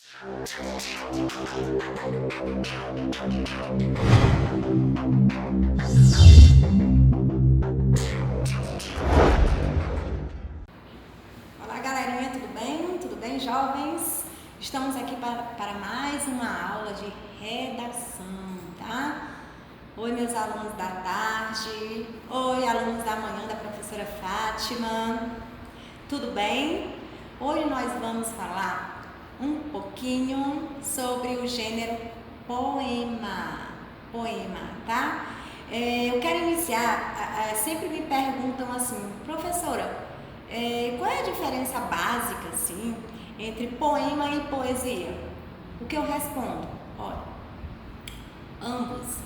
Olá, galerinha, tudo bem? Tudo bem, jovens? Estamos aqui para mais uma aula de redação, tá? Oi, meus alunos da tarde. Oi, alunos da manhã da professora Fátima. Tudo bem? Hoje nós vamos falar um pouquinho sobre o gênero poema, tá? Eu quero iniciar, sempre me perguntam assim, professora, qual é a diferença básica, assim, entre poema e poesia? O que eu respondo? Olha, ambos,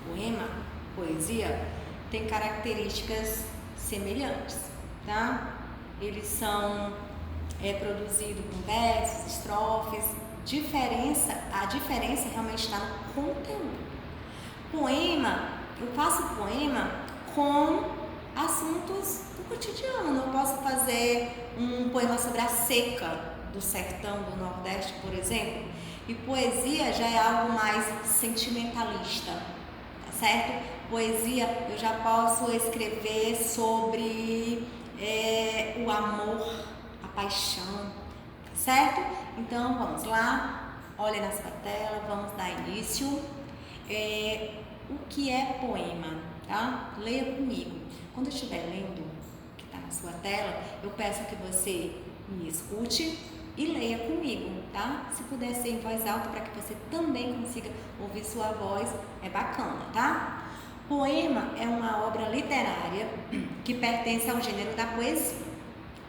poema, poesia, têm características semelhantes, tá? Eles são produzidos com versos, estrofes. A diferença realmente está no conteúdo. Poema, eu faço poema com assuntos do cotidiano. Eu posso fazer um poema sobre a seca do sertão do Nordeste, por exemplo. E poesia já é algo mais sentimentalista, tá certo? Poesia eu já posso escrever sobre o amor, a paixão, certo? Então vamos lá, olha na sua tela, vamos dar início. O que é poema, tá? Leia comigo. Quando eu estiver lendo o que está na sua tela, eu peço que você me escute e leia comigo, tá? Se puder ser em voz alta para que você também consiga ouvir sua voz, é bacana, tá? Poema é uma obra literária que pertence ao gênero da poesia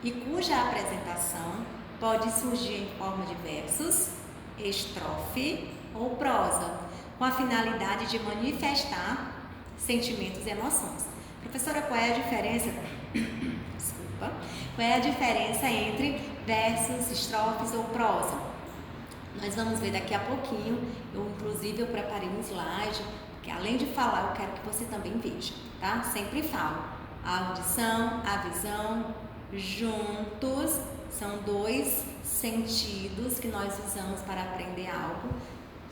e cuja apresentação pode surgir em forma de versos, estrofe ou prosa, com a finalidade de manifestar sentimentos e emoções. Professora, qual é a diferença? Desculpa. Qual é a diferença entre versos, estrofes ou prosa? Nós vamos ver daqui a pouquinho. Inclusive, eu preparei um slide, que além de falar, eu quero que você também veja, tá? Sempre falo. A audição, a visão, juntos, são dois sentidos que nós usamos para aprender algo.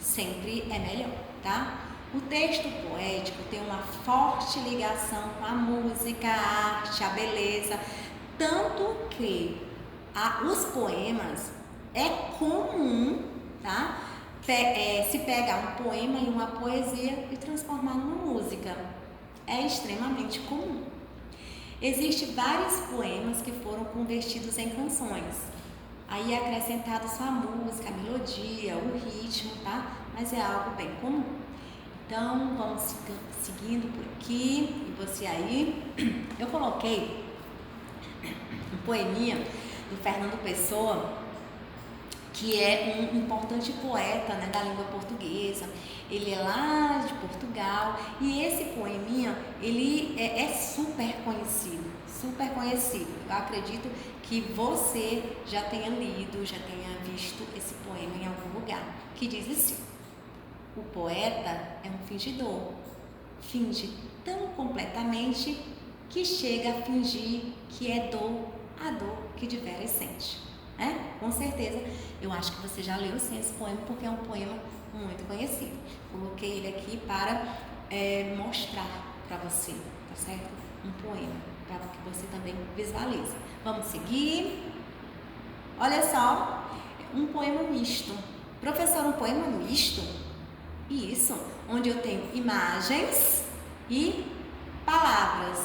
Sempre é melhor, tá? O texto poético tem uma forte ligação com a música, a arte, a beleza, tanto que os poemas é comum, tá? Se pegar um poema e uma poesia e transformar numa música. É extremamente comum. Existem vários poemas que foram convertidos em canções. Aí é acrescentado só a música, a melodia, o ritmo, tá? Mas é algo bem comum. Então, vamos seguindo por aqui. E você aí? Eu coloquei um poeminha do Fernando Pessoa, que é um importante poeta, né, da língua portuguesa. Ele é lá de Portugal e esse poeminha, ele é super conhecido. Eu acredito que você já tenha lido, já tenha visto esse poema em algum lugar, que diz assim: o poeta é um fingidor, finge tão completamente que chega a fingir que é a dor que de veras sente. Com certeza, eu acho que você já leu sim esse poema, porque é um poema muito conhecido. Coloquei ele aqui para mostrar para você, tá certo? Um poema, para que você também visualize. Vamos seguir. Olha só, um poema misto. Professor, um poema misto? Isso, onde eu tenho imagens e palavras.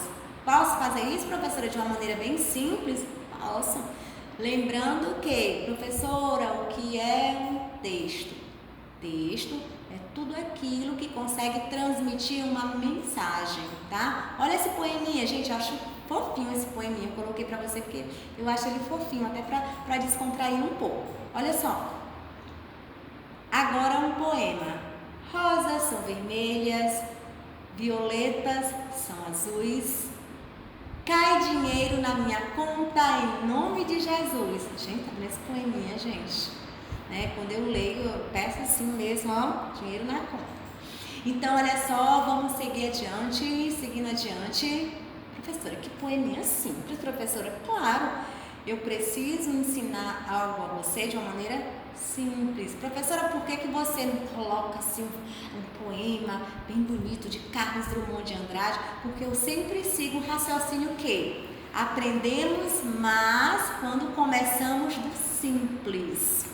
Posso fazer isso, professora, de uma maneira bem simples? Posso. Lembrando que, professora, o que é um texto? Texto é tudo aquilo que consegue transmitir uma mensagem, tá? Olha esse poeminha, gente, eu acho fofinho esse poeminha. Eu coloquei pra você porque eu acho ele fofinho, até pra descontrair um pouco. Olha só. Agora um poema. Rosas são vermelhas, violetas são azuis. Cai dinheiro na minha conta em nome de Jesus. Gente, tá nesse poeminha, gente. Quando eu leio, eu peço assim mesmo, ó, dinheiro na conta. Então, olha só, vamos seguir adiante, seguindo adiante. Professora, que poeminha simples, professora. Claro, eu preciso ensinar algo a você de uma maneira simples. Professora, por que você não coloca assim um poema bem bonito de Carlos Drummond de Andrade? Porque eu sempre sigo o raciocínio que aprendemos mais quando começamos do simples.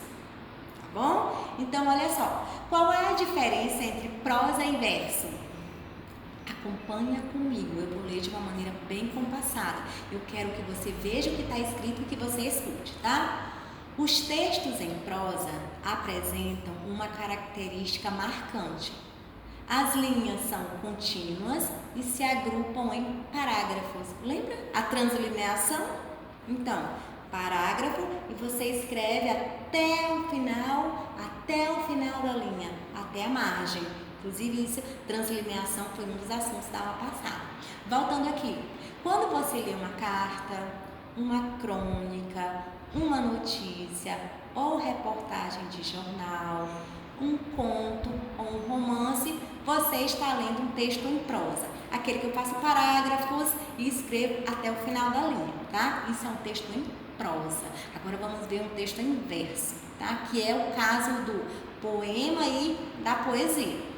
Tá bom? Então, olha só. Qual é a diferença entre prosa e verso? Acompanha comigo, eu vou ler de uma maneira bem compassada. Eu quero que você veja o que está escrito e que você escute, tá? Os textos em prosa apresentam uma característica marcante. As linhas são contínuas e se agrupam em parágrafos. Lembra a translineação? Então, parágrafo e você escreve até o final da linha, até a margem. Inclusive, isso, translineação foi um dos assuntos da aula passada. Voltando aqui, quando você lê uma carta, uma crônica, uma notícia ou reportagem de jornal, um conto ou um romance, você está lendo um texto em prosa. Aquele que eu faço parágrafos e escrevo até o final da linha, tá? Isso é um texto em prosa. Agora vamos ver um texto em verso, tá? Que é o caso do poema e da poesia.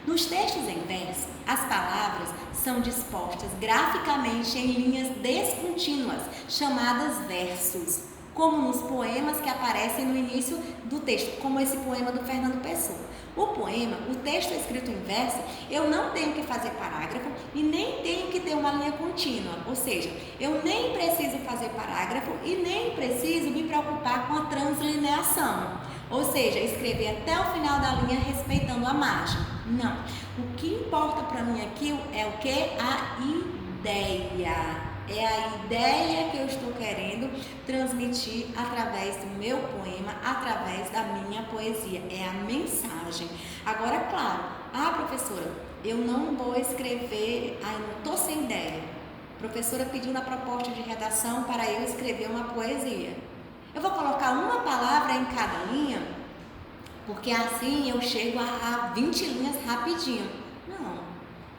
Nos textos em verso, as palavras são dispostas graficamente em linhas descontínuas, chamadas versos, como nos poemas que aparecem no início do texto, como esse poema do Fernando Pessoa. O texto escrito em verso, eu não tenho que fazer parágrafo e nem tenho que ter uma linha contínua, ou seja, eu nem preciso fazer parágrafo e nem preciso me preocupar com a translineação, ou seja, escrever até o final da linha respeitando a margem. Não, o que importa para mim aqui é o que? A ideia. É a ideia que eu estou querendo transmitir através do meu poema, através da minha poesia. É a mensagem. Agora, claro, professora, eu não vou escrever, não estou sem ideia. A professora pediu na proposta de redação para eu escrever uma poesia. Eu vou colocar uma palavra em cada linha, porque assim eu chego a 20 linhas rapidinho. Não,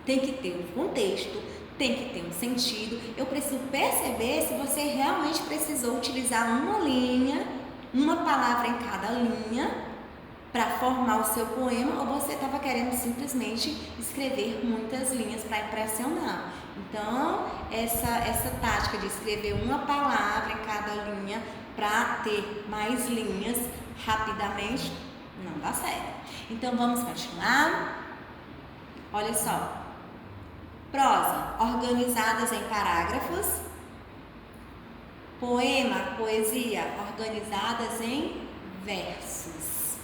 tem que ter um contexto, tem que ter um sentido. Eu preciso perceber se você realmente precisou utilizar uma linha, uma palavra em cada linha para formar o seu poema, ou você estava querendo simplesmente escrever muitas linhas para impressionar. Então, essa tática de escrever uma palavra em cada linha para ter mais linhas rapidamente não dá certo. Então, vamos continuar. Olha só. Prosa, organizadas em parágrafos. Poema, poesia, organizadas em versos.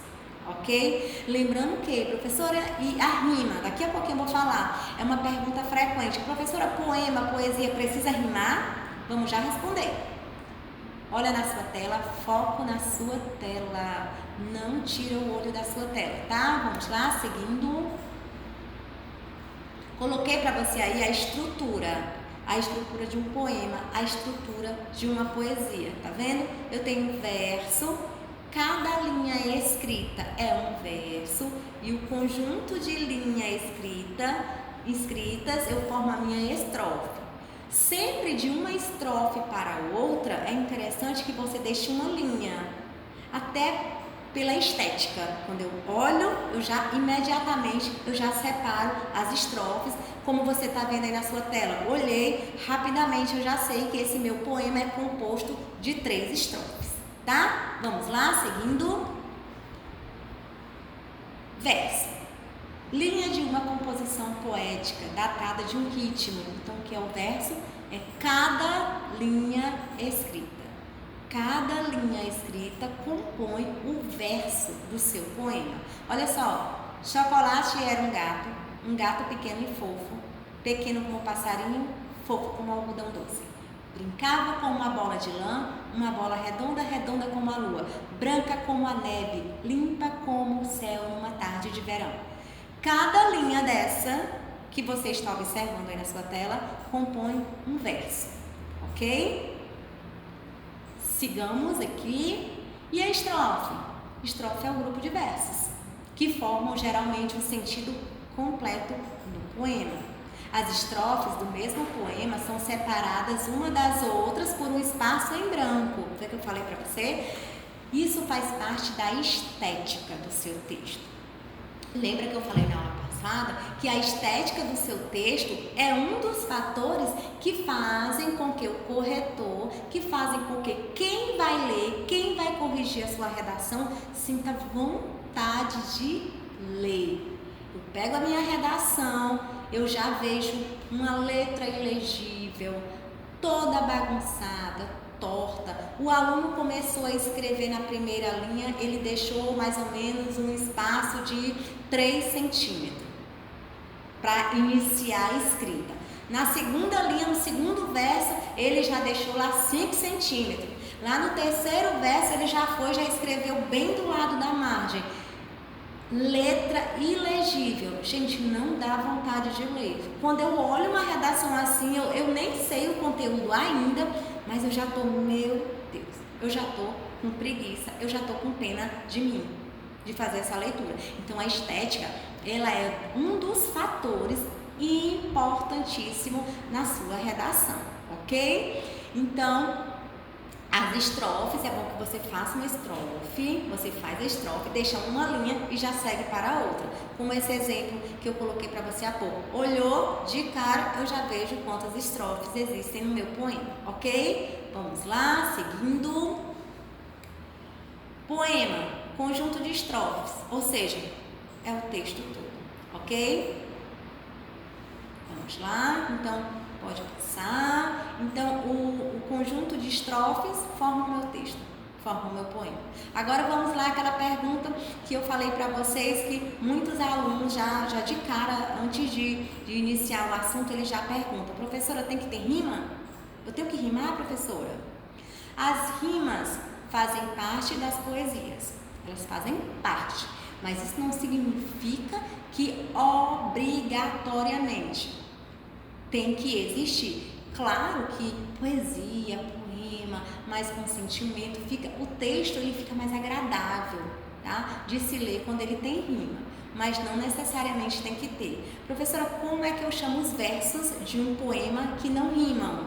Ok? Lembrando que, professora, e a rima, daqui a pouquinho eu vou falar, é uma pergunta frequente. Professora, poema, poesia, precisa rimar? Vamos já responder. Olha na sua tela, foco na sua tela. Não tira o olho da sua tela, tá? Vamos lá, seguindo. Coloquei para você aí a estrutura de um poema, a estrutura de uma poesia, tá vendo? Eu tenho verso, cada linha escrita é um verso e o conjunto de linhas escritas eu formo a minha estrofe. Sempre de uma estrofe para outra é interessante que você deixe uma linha, até pela estética. Quando eu olho, eu já imediatamente separo as estrofes, como você está vendo aí na sua tela. Olhei, rapidamente eu já sei que esse meu poema é composto de 3 estrofes, tá? Vamos lá, seguindo. Verso. Linha de uma composição poética, datada de um ritmo. Então, o que é o verso? É cada linha escrita. Cada linha escrita compõe o verso do seu poema. Olha só, Chocolate era um gato pequeno e fofo, pequeno como passarinho, fofo como algodão doce. Brincava com uma bola de lã, uma bola redonda, redonda como a lua, branca como a neve, limpa como o céu numa tarde de verão. Cada linha dessa que você está observando aí na sua tela compõe um verso, ok? Sigamos aqui. E a estrofe? Estrofe é um grupo de versos que formam geralmente um sentido completo do poema. As estrofes do mesmo poema são separadas uma das outras por um espaço em branco. Foi o que eu falei para você? Isso faz parte da estética do seu texto. Lembra que eu falei na aula passada que a estética do seu texto é um dos fatores que fazem com que o corretor, que fazem com que quem vai ler, quem vai corrigir a sua redação, sinta vontade de ler. Eu pego a minha redação, eu já vejo uma letra ilegível, toda bagunçada, torta. O aluno começou a escrever na primeira linha, ele deixou mais ou menos um espaço de 3 centímetros para iniciar a escrita. Na segunda linha, no segundo verso, ele já deixou lá 5 centímetros. Lá no terceiro verso, ele já escreveu bem do lado da margem. Letra ilegível. Gente, não dá vontade de ler. Quando eu olho uma redação assim, eu nem sei o conteúdo ainda, mas eu já tô, meu Deus, eu já tô com preguiça, eu já tô com pena de mim, de fazer essa leitura. Então, a estética, ela é um dos fatores importantíssimo na sua redação, ok? Então, as estrofes, é bom que você faça uma estrofe, você faz a estrofe, deixa uma linha e já segue para a outra. Como esse exemplo que eu coloquei para você há pouco. Olhou de cara, eu já vejo quantas estrofes existem no meu poema, ok? Vamos lá, seguindo. Poema, conjunto de estrofes, ou seja, é o texto todo, ok? Vamos lá, então pode passar. Então, o conjunto de estrofes forma o meu texto, forma o meu poema. Agora vamos lá, aquela pergunta que eu falei para vocês, que muitos alunos já de cara, antes de iniciar o assunto, eles já perguntam: professora, tem que ter rima? Eu tenho que rimar, professora? As rimas fazem parte das poesias, elas fazem parte, mas isso não significa que obrigatoriamente tem que existir. Claro que poesia, poema, mais com sentimento, o texto ele fica mais agradável, tá? De se ler quando ele tem rima, mas não necessariamente tem que ter. Professora, como é que eu chamo os versos de um poema que não rimam?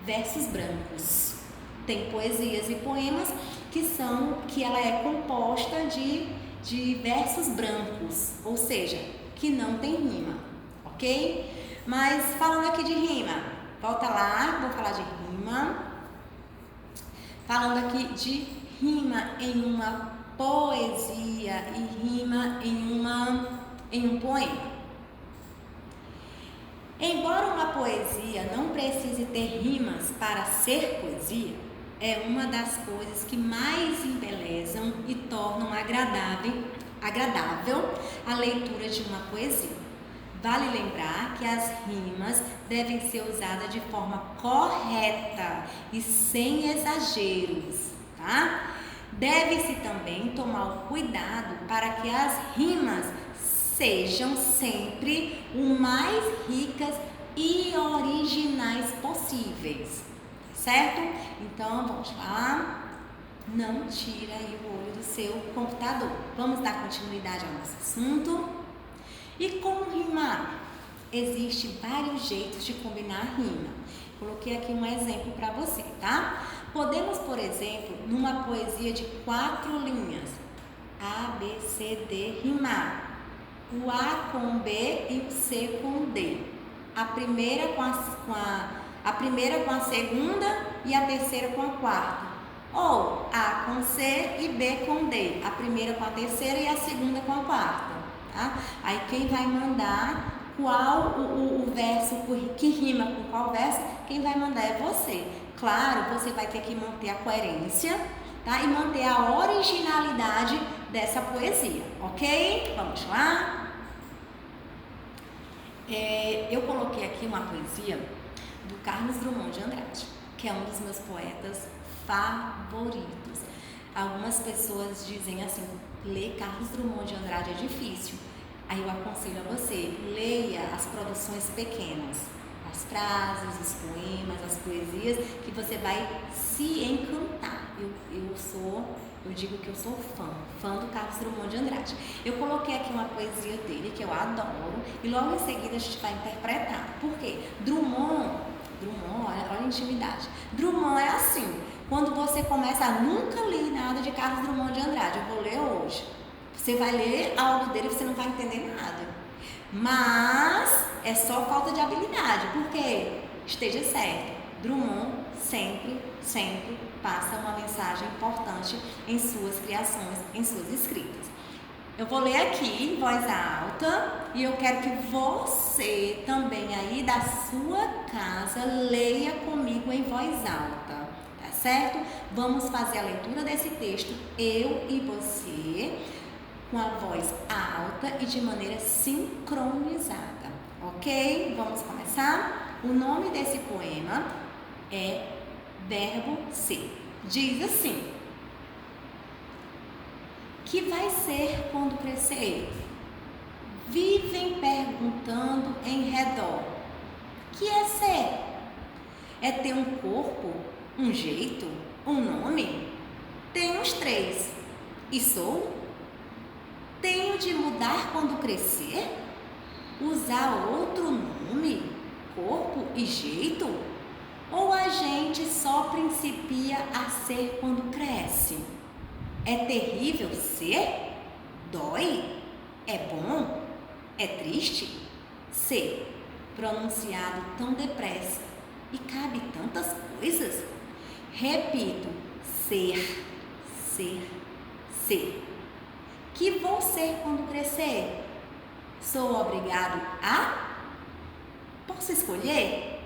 Versos brancos. Tem poesias e poemas que ela é composta de versos brancos, ou seja, que não tem rima, ok? Mas falando aqui de rima, volta lá, vou falar de rima. Falando aqui de rima em uma poesia e rima em um poema. Embora uma poesia não precise ter rimas para ser poesia, é uma das coisas que mais embelezam e tornam agradável a leitura de uma poesia. Vale lembrar que as rimas devem ser usadas de forma correta e sem exageros, tá? Deve-se também tomar o cuidado para que as rimas sejam sempre o mais ricas e originais possíveis, certo? Então, vamos lá. Não tira aí o olho do seu computador. Vamos dar continuidade ao nosso assunto. E como rimar? Existem vários jeitos de combinar rima. Coloquei aqui um exemplo para você, tá? Podemos, por exemplo, numa poesia de 4 linhas, A, B, C, D, rimar. O A com B e o C com D. A primeira com a segunda e a terceira com a quarta. Ou A com C e B com D. A primeira com a terceira e a segunda com a quarta. Tá? Aí quem vai mandar qual o verso que rima com qual verso, quem vai mandar é você. Claro, você vai ter que manter a coerência, tá? E manter a originalidade dessa poesia, ok? Vamos lá? Eu coloquei aqui uma poesia do Carlos Drummond de Andrade, que é um dos meus poetas favoritos. Algumas pessoas dizem assim: ler Carlos Drummond de Andrade é difícil. Aí eu aconselho a você, leia as produções pequenas, as frases, os poemas, as poesias, que você vai se encantar. Eu digo que eu sou fã do Carlos Drummond de Andrade. Eu coloquei aqui uma poesia dele que eu adoro e logo em seguida a gente vai interpretar. Por quê? Drummond, olha a intimidade. Drummond é assim, Quando você começa, nunca li nada de Carlos Drummond de Andrade, eu vou ler hoje. Você vai ler algo dele e você não vai entender nada. Mas é só falta de habilidade, porque esteja certo, Drummond sempre passa uma mensagem importante em suas criações, em suas escritas. Eu vou ler aqui em voz alta e eu quero que você também aí da sua casa leia comigo em voz alta, tá certo? Vamos fazer a leitura desse texto, eu e você, com a voz alta e de maneira sincronizada, ok? Vamos começar? O nome desse poema é Verbo Ser. Diz assim: que vai ser quando crescer? Vivem perguntando em redor. Que é ser? É ter um corpo, um jeito, um nome? Tenho os 3. E sou? Tenho de mudar quando crescer? Usar outro nome, corpo e jeito? Ou a gente só principia a ser quando cresce? É terrível ser? Dói? É bom? É triste? Ser, pronunciado tão depressa e cabe tantas coisas. Repito, ser. Que vou ser quando crescer? Sou obrigado a? Posso escolher?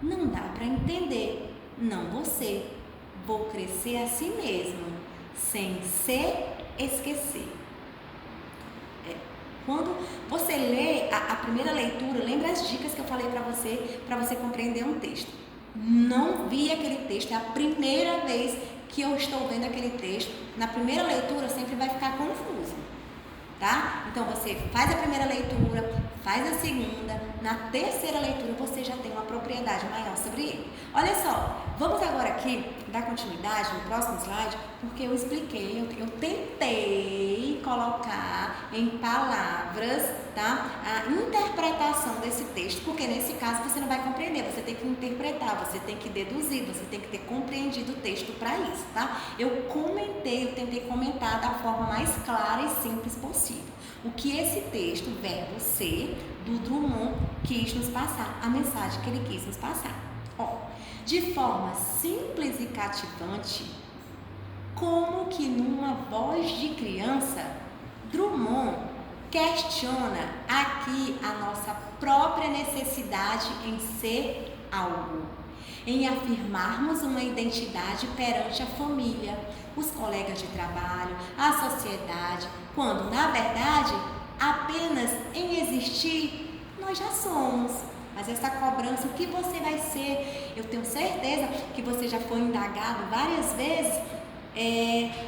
Não dá para entender. Não vou ser. Vou crescer a si mesmo, sem se esquecer. Quando você lê a primeira leitura, lembra as dicas que eu falei para você compreender um texto. Não vi aquele texto, é a primeira vez que eu estou vendo aquele texto. Na primeira leitura sempre vai ficar confuso, tá? Então você faz a primeira leitura, faz a segunda, na terceira leitura você já tem uma propriedade maior sobre ele. Olha só, vamos agora aqui dar continuidade no próximo slide, porque eu expliquei, eu tentei colocar em palavras, tá, a interpretação desse texto, porque nesse caso você não vai compreender, você tem que interpretar, você tem que deduzir, você tem que ter compreendido o texto para isso, tá? Eu tentei comentar da forma mais clara e simples possível. O que esse texto, Verbo Ser, do Drummond, quis nos passar, a mensagem que ele quis nos passar. Ó, de forma simples e cativante, como que numa voz de criança, Drummond questiona aqui a nossa própria necessidade em ser algo, em afirmarmos uma identidade perante a família, os colegas de trabalho, a sociedade, quando, na verdade, apenas em existir, nós já somos. Mas essa cobrança, o que você vai ser? Eu tenho certeza que você já foi indagado várias vezes.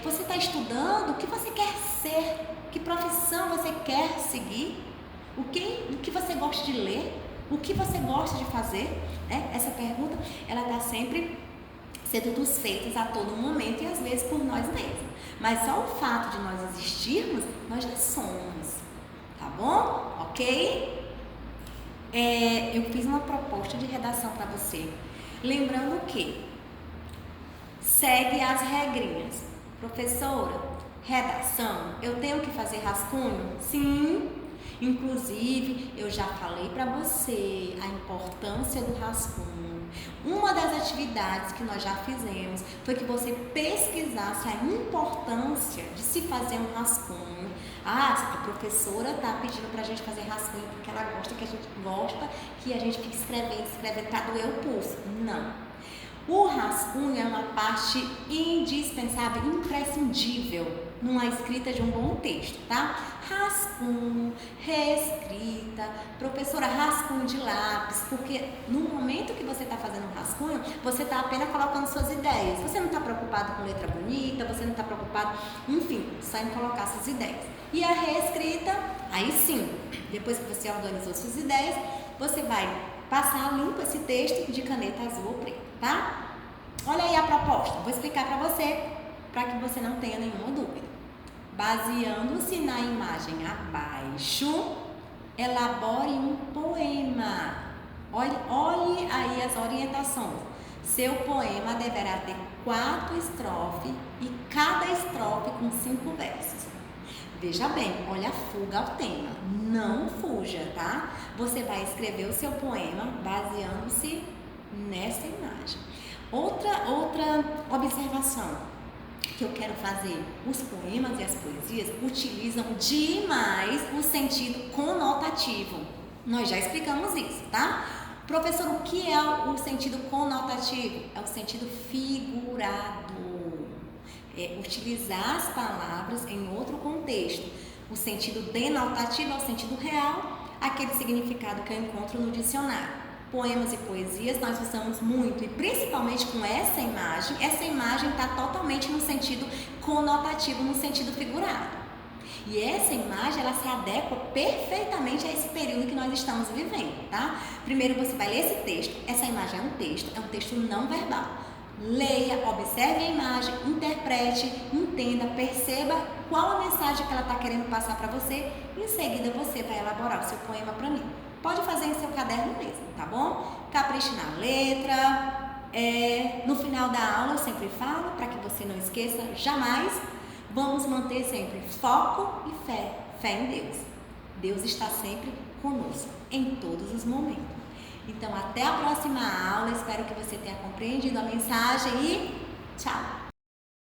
Você está estudando? O que você quer ser? Que profissão você quer seguir? O que você gosta de ler? O que você gosta de fazer? Essa pergunta, ela está sempre sendo nos feitas a todo momento e às vezes por nós mesmos. Mas só o fato de nós existirmos, nós já somos. Tá bom? Ok? Eu fiz uma proposta de redação para você. Lembrando que segue as regrinhas. Professora, redação, eu tenho que fazer rascunho? Sim. Inclusive, eu já falei para você a importância do rascunho. Uma das atividades que nós já fizemos foi que você pesquisasse a importância de se fazer um rascunho. A professora está pedindo para a gente fazer rascunho porque ela gosta que a gente fique escrevendo para doer o pulso. Não. O rascunho é uma parte indispensável, imprescindível numa escrita de um bom texto, tá? Rascunho, reescrita, professora, rascunho de lápis, porque no momento que você está fazendo um rascunho, você está apenas colocando suas ideias. Você não está preocupado com letra bonita, você não está preocupado, enfim, só em colocar suas ideias. E a reescrita, aí sim, depois que você organizou suas ideias, você vai passar limpo esse texto de caneta azul ou preta, tá? Olha aí a proposta, vou explicar para você, para que você não tenha nenhuma dúvida. Baseando-se na imagem abaixo, elabore um poema. Olhe aí as orientações. Seu poema deverá ter 4 estrofes e cada estrofe com 5 versos. Veja bem, olha a fuga ao tema, não fuja, tá? Você vai escrever o seu poema baseando-se nessa imagem. Outra observação que eu quero fazer: os poemas e as poesias utilizam demais o sentido conotativo. Nós já explicamos isso, tá? Professor, o que é o sentido conotativo? É o sentido figurado. É utilizar as palavras em outro contexto. O sentido denotativo é o sentido real, aquele significado que eu encontro no dicionário. Poemas e poesias nós usamos muito, e principalmente com essa imagem está totalmente no sentido conotativo, no sentido figurado. E essa imagem, ela se adequa perfeitamente a esse período que nós estamos vivendo, tá? Primeiro você vai ler esse texto. Essa imagem é um texto não verbal. Leia, observe a imagem, interprete, entenda, perceba qual a mensagem que ela está querendo passar para você. E em seguida você vai elaborar o seu poema para mim. Pode fazer em seu caderno mesmo, tá bom? Capriche na letra. No final da aula eu sempre falo, para que você não esqueça jamais, vamos manter sempre foco e fé em Deus. Deus está sempre conosco, em todos os momentos. Então, até a próxima aula, espero que você tenha compreendido a mensagem e tchau!